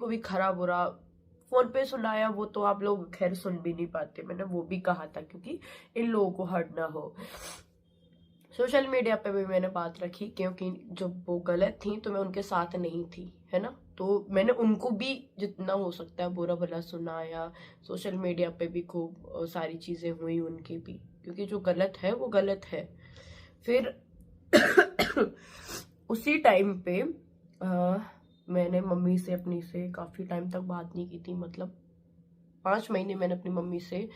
को भी खरा बुरा फोन पे सुनाया, वो तो आप लोग खैर सुन भी नहीं पाते, मैंने वो भी कहा था क्योंकि इन लोगों को हर्ट ना हो। सोशल मीडिया पे भी मैंने बात रखी क्योंकि जब वो गलत थी तो मैं उनके साथ नहीं थी, है ना, तो मैंने उनको भी जितना हो सकता है बुरा भला सुनाया। सोशल मीडिया पे भी खूब सारी चीजें हुई उनकी भी, क्योंकि जो गलत है वो गलत है। फिर उसी टाइम पे मैंने मम्मी से अपनी से काफी टाइम तक बात नहीं की थी, मतलब 5 महीने मैंने अपनी मम्मी से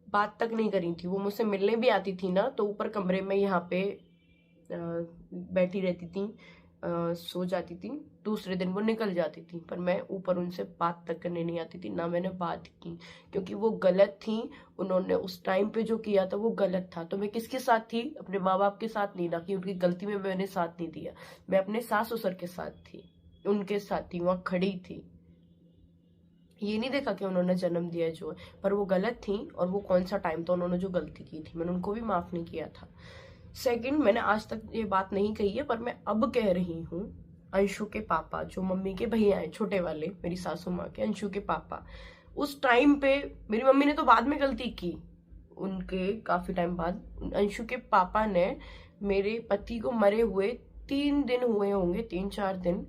बात तक नहीं करी थी। वो मुझसे मिलने भी आती थी ना तो ऊपर कमरे में यहाँ पे बैठी रहती थी, सो जाती थी, दूसरे दिन वो निकल जाती थी, पर मैं ऊपर उनसे बात तक करने नहीं आती थी, ना मैंने बात की, क्योंकि वो गलत थी। उन्होंने उस टाइम पे जो किया था वो गलत था, तो मैं किसके साथ थी? अपने माँ बाप के साथ नहीं, ना कि उनकी गलती में मैंने साथ नहीं दिया। मैं अपने सास ससुर के साथ थी, उनके साथ थी, वहां खड़ी थी। ये नहीं देखा कि उन्होंने जन्म दिया जो है, पर वो गलत थी और वो कौन सा टाइम था, उन्होंने जो गलती की थी मैंने उनको भी माफ नहीं किया था। सेकंड, मैंने आज तक ये बात नहीं कही है पर मैं अब कह रही हूँ, अंशु के पापा जो मम्मी के भैया हैं छोटे वाले, मेरी सासू माँ के अंशु के पापा, उस टाइम पे मेरी मम्मी ने तो बाद में गलती की, उनके काफी टाइम बाद अंशु के पापा ने मेरे पति को मरे हुए 3 दिन हुए होंगे, 3-4 दिन,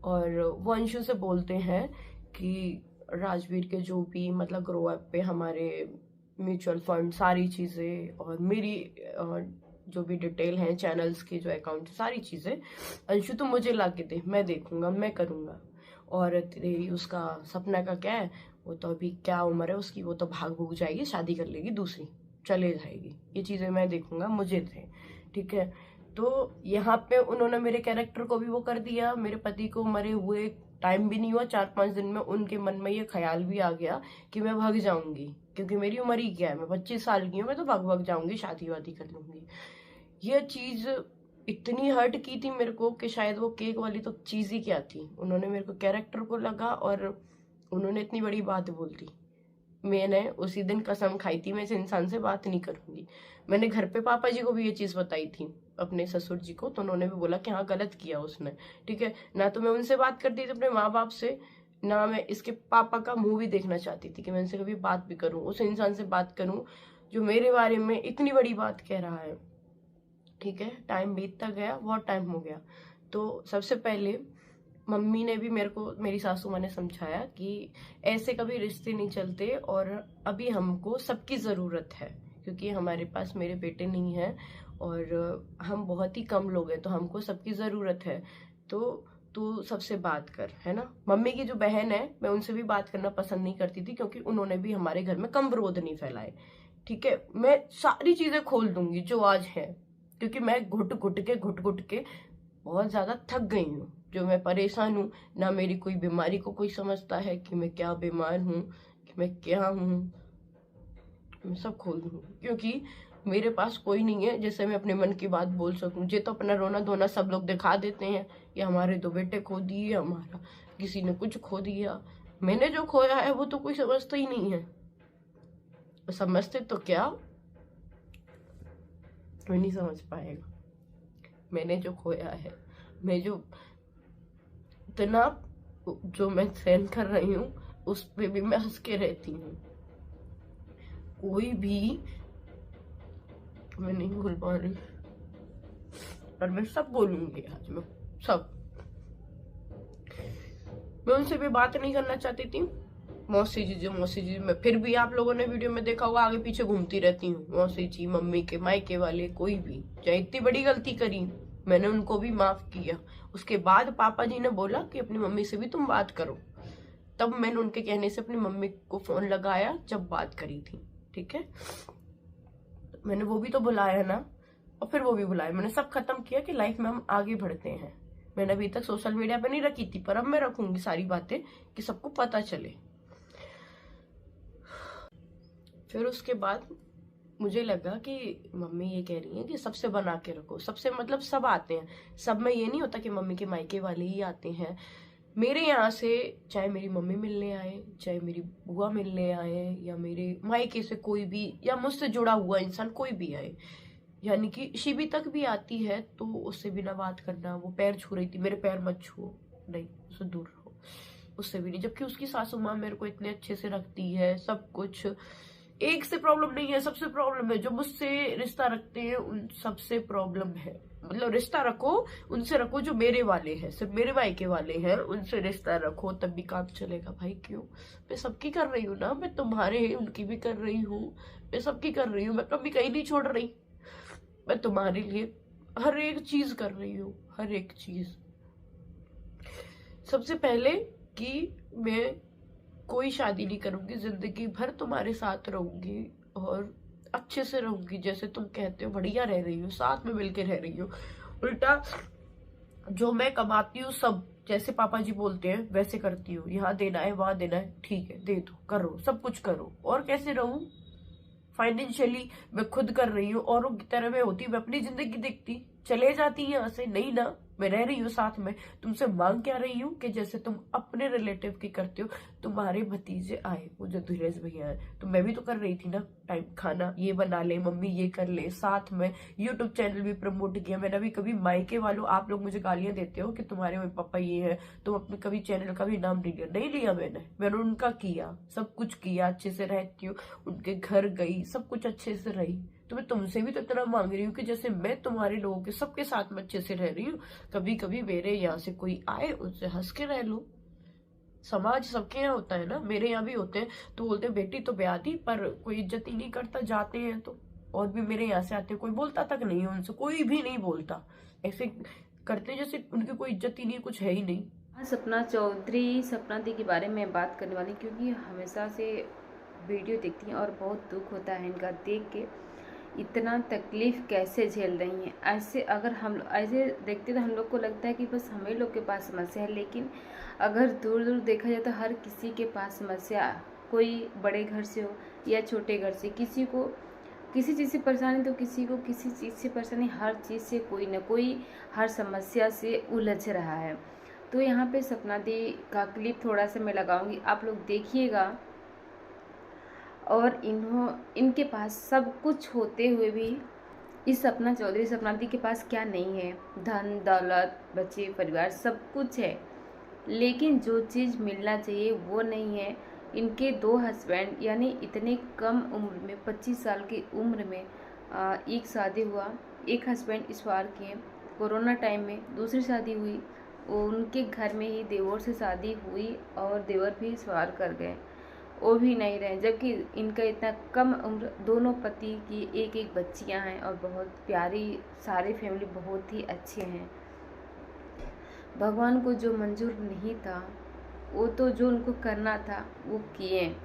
और वो अंशु से बोलते हैं कि राजवीर के जो भी मतलब ग्रो अप पे हमारे म्यूचुअल फंड सारी चीजें और मेरी जो भी डिटेल है चैनल्स की जो अकाउंट सारी चीजें, अंशु तो मुझे ला के दे, मैं देखूंगा, मैं करूंगा। और तेरी उसका सपना का क्या है, वो तो अभी क्या उम्र है उसकी, वो तो भाग भूग जाएगी, शादी कर लेगी दूसरी, चले जाएगी, ये चीजें मैं देखूंगा, मुझे थे, ठीक है। तो यहाँ पे उन्होंने मेरे कैरेक्टर को भी वो कर दिया, मेरे पति को मरे हुए टाइम भी नहीं हुआ, 4-5 दिन में उनके मन में ये ख्याल भी आ गया कि मैं भाग जाऊंगी, क्योंकि मेरी उम्र ही क्या है, मैं 25 साल की हूँ, मैं तो भाग जाऊंगी, शादी वादी कर लूंगी। ये चीज इतनी हर्ट की थी मेरे को कि शायद वो केक वाली तो चीज ही क्या थी, उन्होंने मेरे को कैरेक्टर को लगा और उन्होंने इतनी बड़ी बात बोल दी। मैंने उसी दिन कसम खाई थी मैं इस इंसान से बात नहीं करूंगी। मैंने घर पे पापा जी को भी ये चीज बताई थी, अपने ससुर जी को, तो उन्होंने भी बोला कि हाँ गलत किया उसने, ठीक है ना। तो मैं उनसे बात करती थी अपने माँ बाप से, ना मैं इसके पापा का मुंह भी देखना चाहती थी कि मैं उनसे कभी बात भी करूं, उस इंसान से बात करूं जो मेरे बारे में इतनी बड़ी बात कह रहा है, ठीक है। टाइम बीतता गया, बहुत टाइम हो गया। तो सबसे पहले मम्मी ने भी मेरे को, मेरी सासू माँ ने समझाया कि ऐसे कभी रिश्ते नहीं चलते और अभी हमको सबकी जरूरत है, क्योंकि हमारे पास मेरे बेटे नहीं है और हम बहुत ही कम लोग हैं, तो हमको सबकी जरूरत है। तो तू सबसे बात कर, है ना। मम्मी की जो बहन है मैं उनसे भी बात करना पसंद नहीं करती थी, क्योंकि उन्होंने भी हमारे घर में कम विरोध नहीं फैलाए, ठीक है। मैं सारी चीजें खोल दूंगी जो आज है, क्योंकि मैं घुट घुट के बहुत ज्यादा थक गई हूँ, जो मैं परेशान हूँ ना, मेरी कोई बीमारी को कोई समझता है कि मैं क्या बीमार हूँ, कि मैं क्या हूँ, मैं सब खोल दूँ, क्योंकि मेरे पास कोई नहीं है जैसे मैं अपने मन की बात बोल सकूं। मुझे तो अपना रोना धोना सब लोग दिखा देते हैं कि हमारे 2 बेटे खो दिए, हमारा किसी ने कुछ खो दिया, मैंने जो खोया है वो तो कोई समझता ही नहीं है, समझते तो क्या, कोई नहीं समझ पाएगा। मैंने जो खोया है, मैं जो इतना जो मैं सहन कर रही हूँ उस पे भी मैं हंस के रहती हूँ, कोई भी मैं नहीं भूल पा रही, और मैं सब बोलूंगी आज, मैं सब। मैं उनसे भी बात नहीं करना चाहती थी, मौसी जी मैं फिर भी आप लोगों ने वीडियो में देखा होगा आगे पीछे घूमती रहती हूँ, मौसी जी, मम्मी के मायके वाले, कोई भी चाहे इतनी बड़ी गलती करी मैंने उनको भी माफ किया। उसके बाद पापा जी ने बोला कि अपनी मम्मी से भी तुम बात करो, तब मैंने उनके कहने से अपनी मम्मी को फोन लगाया, जब बात करी थी, ठीक है। मैंने वो भी तो बुलाया ना, और फिर वो भी बुलाया, मैंने सब खत्म किया कि लाइफ में हम आगे बढ़ते हैं। मैंने अभी तक सोशल मीडिया पे नहीं रखी थी, पर अब मैं रखूंगी सारी बातें कि सबको पता चले। फिर उसके बाद मुझे लगा कि मम्मी ये कह रही है कि सबसे बना के रखो, सबसे मतलब सब आते हैं, सब में ये नहीं होता कि मम्मी के मायके वाले ही आते हैं। मेरे यहाँ से चाहे मेरी मम्मी मिलने आए, चाहे मेरी बुआ मिलने आए, या मेरे मायके से कोई भी, या मुझसे जुड़ा हुआ इंसान कोई भी आए, यानी कि शिवी तक भी आती है, तो उससे बिना बात करना, वो पैर छू रही थी, मेरे पैर मत छुओ, नहीं, उससे दूर रहो। उससे भी नहीं, जबकि उसकी सासू माँ मेरे को इतने अच्छे से रखती है, सब कुछ। एक से प्रॉब्लम नहीं है, सबसे प्रॉब्लम है। जो मुझसे रिश्ता रखते हैं उन सबसे प्रॉब्लम है। मतलब रिश्ता रखो, उनसे रखो जो मेरे वाले हैं, सिर्फ मेरे मायके वाले हैं, उनसे रिश्ता रखो तब भी काम चलेगा भाई। क्यों? मैं सबकी कर रही हूँ ना, मैं तुम्हारे उनकी भी कर रही हूँ, मैं सबकी कर रही हूँ, मैं कभी कहीं नहीं छोड़ रही। मैं तुम्हारे लिए हर एक चीज कर रही हूँ, हर एक चीज। सबसे पहले कि मैं कोई शादी नहीं करूंगी, जिंदगी भर तुम्हारे साथ रहूंगी और अच्छे से रहूंगी, जैसे तुम कहते हो बढ़िया रह रही हो, साथ में मिलके रह रही हो। उल्टा जो मैं कमाती हूँ सब जैसे पापा जी बोलते हैं वैसे करती हूँ। यहाँ देना है, वहां देना है, ठीक है दे दो, करो, सब कुछ करो। और कैसे रहूं? फाइनेंशियली मैं खुद कर रही हूँ, औरों की तरह मैं होती, मैं अपनी जिंदगी देखती, चले जाती यहाँ से। नहीं ना, मैं रह रही हूँ साथ में। तुमसे मांग क्या रही हूँ कि जैसे तुम अपने रिलेटिव की करते हो, तुम्हारे भतीजे आए, वो जो धीरज भैया है, तो मैं भी तो कर रही थी ना। टाइम खाना ये बना ले मम्मी, ये कर ले, साथ में यूट्यूब चैनल भी प्रमोट किया मैंने। अभी कभी मायके वालों, आप लोग मुझे गालियां देते हो कि तुम्हारे मम्मी पापा ये है, तुम अपने कभी चैनल का भी नाम नहीं लिया। नहीं लिया मैंने उनका किया, सब कुछ किया, अच्छे से रहती हूँ, उनके घर गई, सब कुछ अच्छे से रही। तो मैं तुमसे भी तो इतना मांग रही हूँ कि जैसे मैं तुम्हारे लोगों के सबके साथ में अच्छे से रह रही हूँ, कभी कभी मेरे यहाँ से कोई आए उनसे हंस के रह लो। समाज सबके यहाँ होता है ना, मेरे यहाँ भी होते हैं। तो बोलते हैं बेटी तो ब्याह दी, पर कोई इज्जत ही नहीं करता, जाते हैं तो। और भी मेरे यहाँ से आते हैं, कोई बोलता तक नहीं है उनसे, कोई भी नहीं बोलता, ऐसे करते हैं जैसे उनकी कोई इज्जत ही नहीं, कुछ है ही नहीं। हाँ, सपना चौधरी, सपना दी के बारे में बात करने वाली, क्योंकि हमेशा से वीडियो देखती हैं और बहुत दुख होता है इनका देख के। इतना तकलीफ़ कैसे झेल रही हैं। ऐसे अगर हम ऐसे देखते तो हम लोग को लगता है कि बस हमें लोग के पास समस्या है, लेकिन अगर दूर दूर देखा जाए तो हर किसी के पास समस्या, कोई बड़े घर से हो या छोटे घर से, किसी को किसी चीज़ से परेशानी तो किसी को किसी चीज़ से परेशानी, हर चीज़ से कोई ना कोई हर समस्या से उलझ रहा है। तो यहाँ पे सपना दी का क्लिप थोड़ा सा मैं लगाऊंगी, आप लोग देखिएगा। और इनके पास सब कुछ होते हुए भी इस सपना चौधरी, सपना दी के पास क्या नहीं है? धन दौलत, बच्चे, परिवार, सब कुछ है, लेकिन जो चीज़ मिलना चाहिए वो नहीं है। इनके 2 हस्बैंड, यानी इतने कम उम्र में, 25 साल की उम्र में एक शादी हुआ, एक हस्बैंड इस्वार किए। कोरोना टाइम में दूसरी शादी हुई, उनके घर में ही देवर से शादी हुई और देवर भी इस्वार कर गए, वो भी नहीं रहे। जबकि इनका इतना कम उम्र, दोनों पति की एक एक बच्चियां हैं और बहुत प्यारी, सारी फैमिली बहुत ही अच्छे हैं। भगवान को जो मंजूर नहीं था वो तो जो उनको करना था वो किए।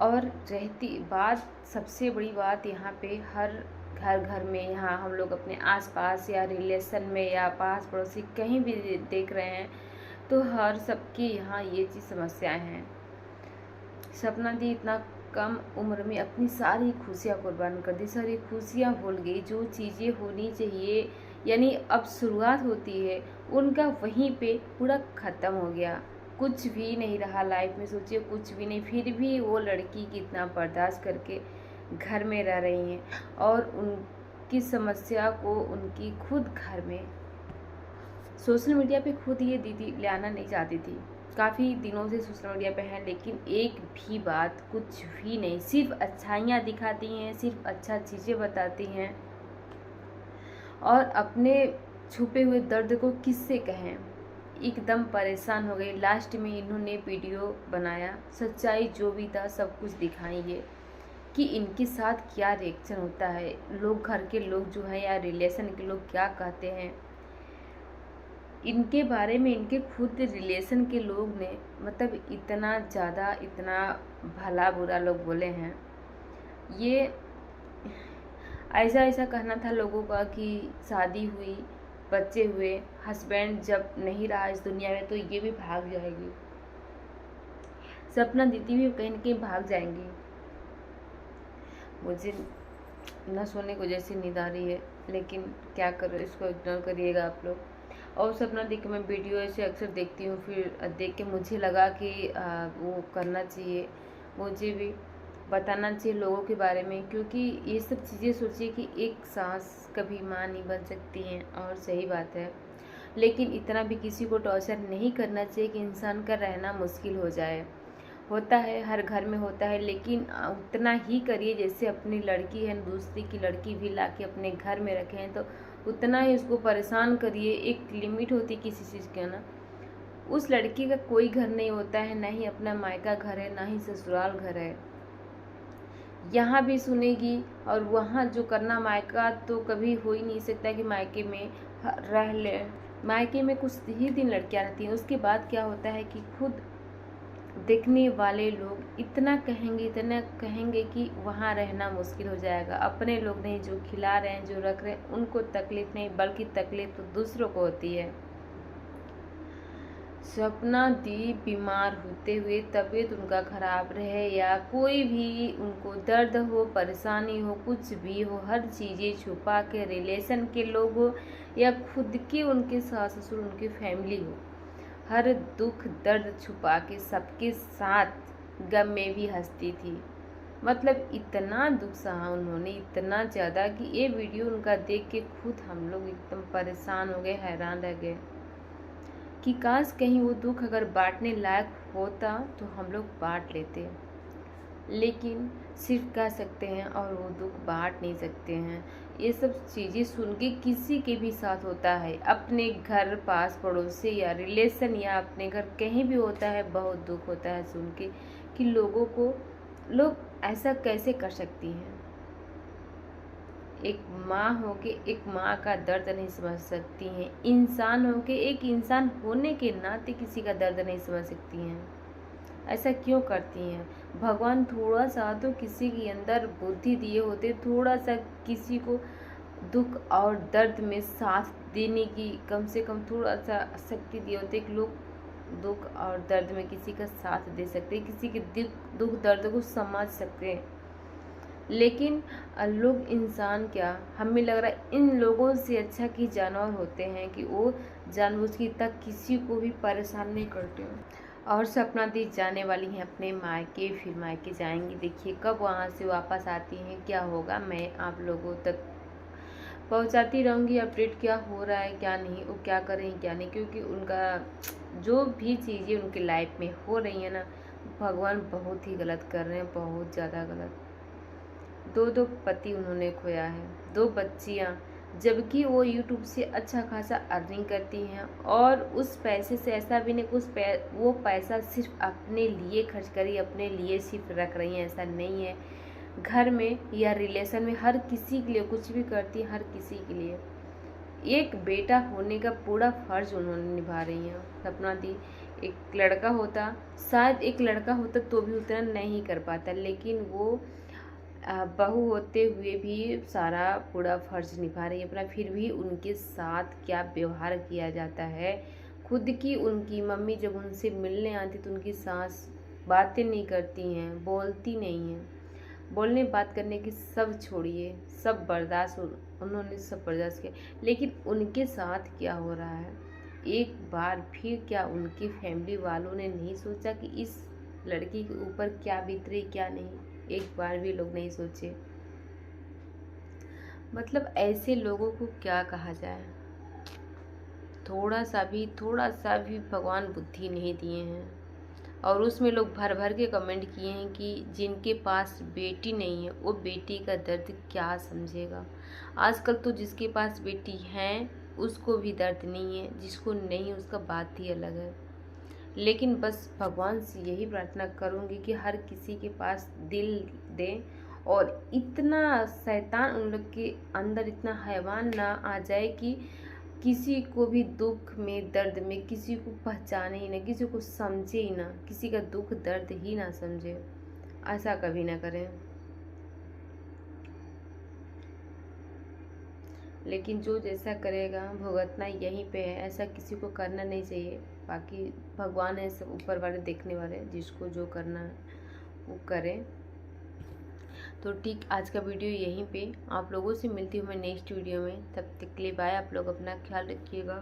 और रहती बात, सबसे बड़ी बात यहाँ पे, हर घर घर में, यहाँ हम लोग अपने आसपास या रिलेशन में या पास पड़ोसी कहीं भी देख रहे हैं तो हर सबकी यहाँ ये चीज़ समस्याएं हैं। सपना दी इतना कम उम्र में अपनी सारी खुशियाँ कुर्बान कर दी, सारी खुशियाँ भूल गई। जो चीज़ें होनी चाहिए, यानी अब शुरुआत होती है, उनका वहीं पे पूरा ख़त्म हो गया। कुछ भी नहीं रहा लाइफ में, सोचिए कुछ भी नहीं। फिर भी वो लड़की कितना बर्दाश्त करके घर में रह रही हैं और उनकी समस्या को उनकी खुद घर में सोशल मीडिया पे खुद ये दीदी ले आना नहीं चाहती थी। काफ़ी दिनों से सोशल मीडिया पे हैं, लेकिन एक भी बात, कुछ भी नहीं, सिर्फ अच्छाइयाँ दिखाती हैं, सिर्फ अच्छा चीज़ें बताती हैं और अपने छुपे हुए दर्द को किससे कहें। एकदम परेशान हो गई। लास्ट में इन्होंने वीडियो बनाया, सच्चाई जो भी था सब कुछ दिखाएंगे कि इनके साथ क्या रिएक्शन होता है, लोग, घर के लोग जो है या रिलेशन के लोग क्या कहते हैं इनके बारे में। इनके खुद रिलेशन के लोग ने मतलब इतना ज़्यादा, इतना भला बुरा लोग बोले हैं। ये ऐसा ऐसा कहना था लोगों का कि शादी हुई, बच्चे हुए, हस्बैंड जब नहीं रहा इस दुनिया में तो ये भी भाग जाएगी, सपना दीदी भी कहीं न कहीं भाग जाएंगी। मुझे न सोने को जैसी नींद आ रही है, लेकिन क्या करो, इसको इग्नोर करिएगा आप लोग। और सपना देख के मैं वीडियो ऐसे अक्सर देखती हूँ, फिर देख के मुझे लगा कि वो करना चाहिए, मुझे भी बताना चाहिए लोगों के बारे में, क्योंकि ये सब चीज़ें सोचिए कि एक सास कभी माँ नहीं बन सकती हैं, और सही बात है। लेकिन इतना भी किसी को टॉर्चर नहीं करना चाहिए कि इंसान का रहना मुश्किल हो जाए। होता है, हर घर में होता है, लेकिन उतना ही करिए जैसे अपनी लड़की है, दूसरी की लड़की भी ला के अपने घर में रखे हैं तो उतना ही उसको परेशान करिए। एक लिमिट होती है किसी चीज़ का ना। उस लड़की का कोई घर नहीं होता है, ना ही अपना मायका घर है, ना ही ससुराल घर है। यहाँ भी सुनेगी और वहाँ जो करना, मायका तो कभी हो ही नहीं सकता कि मायके में रह ले। मायके में कुछ ही दिन लड़कियाँ रहती हैं, उसके बाद क्या होता है कि खुद देखने वाले लोग इतना कहेंगे कि वहाँ रहना मुश्किल हो जाएगा। अपने लोग नहीं, जो खिला रहे हैं, जो रख रहे हैं, उनको तकलीफ नहीं, बल्कि तकलीफ तो दूसरों को होती है। सपना दी बीमार होते हुए, तबीयत उनका खराब रहे या कोई भी उनको दर्द हो, परेशानी हो, कुछ भी हो, हर चीज़ें छुपा के रिलेशन के लोग हो या खुद के उनके सास ससुर, उनकी फैमिली हो, हर दुख दर्द छुपा के सबके साथ गम में भी हंसती थी। मतलब इतना दुख सहा उन्होंने, इतना ज़्यादा कि ये वीडियो उनका देख के खुद हम लोग एकदम परेशान हो गए, हैरान रह गए कि काश कहीं वो दुख अगर बांटने लायक होता तो हम लोग बांट लेते, लेकिन सिर्फ कह सकते हैं और वो दुख बांट नहीं सकते हैं। ये सब चीज़ें सुन के किसी के भी साथ होता है, अपने घर, पास पड़ोसी या रिलेशन या अपने घर कहीं भी होता है, बहुत दुख होता है सुन के कि लोग ऐसा कैसे कर सकती हैं। एक माँ होके एक माँ का दर्द नहीं समझ सकती हैं, इंसान होके एक इंसान होने के नाते किसी का दर्द नहीं समझ सकती हैं। ऐसा क्यों करती हैं? भगवान थोड़ा सा तो किसी के अंदर बुद्धि दिए होते, थोड़ा सा किसी को दुख और दर्द में साथ देने की कम से कम थोड़ा सा शक्ति दिए होते कि लोग दुख और दर्द में किसी का साथ दे सकते, किसी के दुख दर्द को समझ सकते हैं। लेकिन लोग, इंसान क्या, हमें लग रहा है इन लोगों से अच्छा कि जानवर होते हैं कि वो जानबूझ के तक किसी को भी परेशान नहीं करते हैं। और सपना दी जाने वाली हैं अपने मायके, फिर मायके जाएंगी, देखिए कब वहाँ से वापस आती हैं, क्या होगा, मैं आप लोगों तक पहुँचाती रहूँगी अपडेट, क्या हो रहा है क्या नहीं, वो क्या कर रही हैं क्या नहीं, क्योंकि उनका जो भी चीज़ें उनकी लाइफ में हो रही है ना, भगवान बहुत ही गलत कर रहे हैं, बहुत ज़्यादा गलत। दो पति उन्होंने खोया है, 2 बच्चियाँ, जबकि वो यूट्यूब से अच्छा खासा अर्निंग करती हैं और उस पैसे से ऐसा भी नहीं वो पैसा सिर्फ अपने लिए खर्च करी, अपने लिए सिर्फ रख रही हैं, ऐसा नहीं है। घर में या रिलेशन में हर किसी के लिए कुछ भी करती हैं, हर किसी के लिए। एक बेटा होने का पूरा फर्ज उन्होंने निभा रही हैं। सपना दी, एक लड़का होता, शायद एक लड़का होता तो भी उतना नहीं कर पाता, लेकिन वो बहू होते हुए भी सारा पूरा फर्ज निभा रही है अपना। फिर भी उनके साथ क्या व्यवहार किया जाता है, खुद की उनकी मम्मी जब उनसे मिलने आती तो उनकी सास बातें नहीं करती हैं, बोलती नहीं हैं, बोलने बात करने की सब छोड़िए, सब बर्दाश्त उन्होंने सब बर्दाश्त किया, लेकिन उनके साथ क्या हो रहा है, एक बार फिर क्या उनकी फैमिली वालों ने नहीं सोचा कि इस लड़की के ऊपर क्या बीत रही क्या नहीं, एक बार भी लोग नहीं सोचे। मतलब ऐसे लोगों को क्या कहा जाए, थोड़ा सा भी भगवान बुद्धि नहीं दिए हैं। और उसमें लोग भर भर के कमेंट किए हैं कि जिनके पास बेटी नहीं है वो बेटी का दर्द क्या समझेगा। आजकल तो जिसके पास बेटी है उसको भी दर्द नहीं है, जिसको नहीं उसका बात ही अलग है। लेकिन बस भगवान से यही प्रार्थना करूँगी कि हर किसी के पास दिल दे और इतना शैतान उन लोग के अंदर, इतना हैवान ना आ जाए कि किसी को भी दुख में दर्द में किसी को पहचाने ही ना, किसी को समझे ही ना, किसी का दुख दर्द ही ना समझे। ऐसा कभी ना करें। लेकिन जो जैसा करेगा भुगतना यहीं पे है, ऐसा किसी को करना नहीं चाहिए। बाकी भगवान है सब ऊपर वाले देखने वाले, जिसको जो करना है वो करें। तो ठीक, आज का वीडियो यहीं पे, आप लोगों से मिलती हूँ मैं नेक्स्ट वीडियो में। तब तक के लिए बाय, आप लोग अपना ख्याल रखिएगा।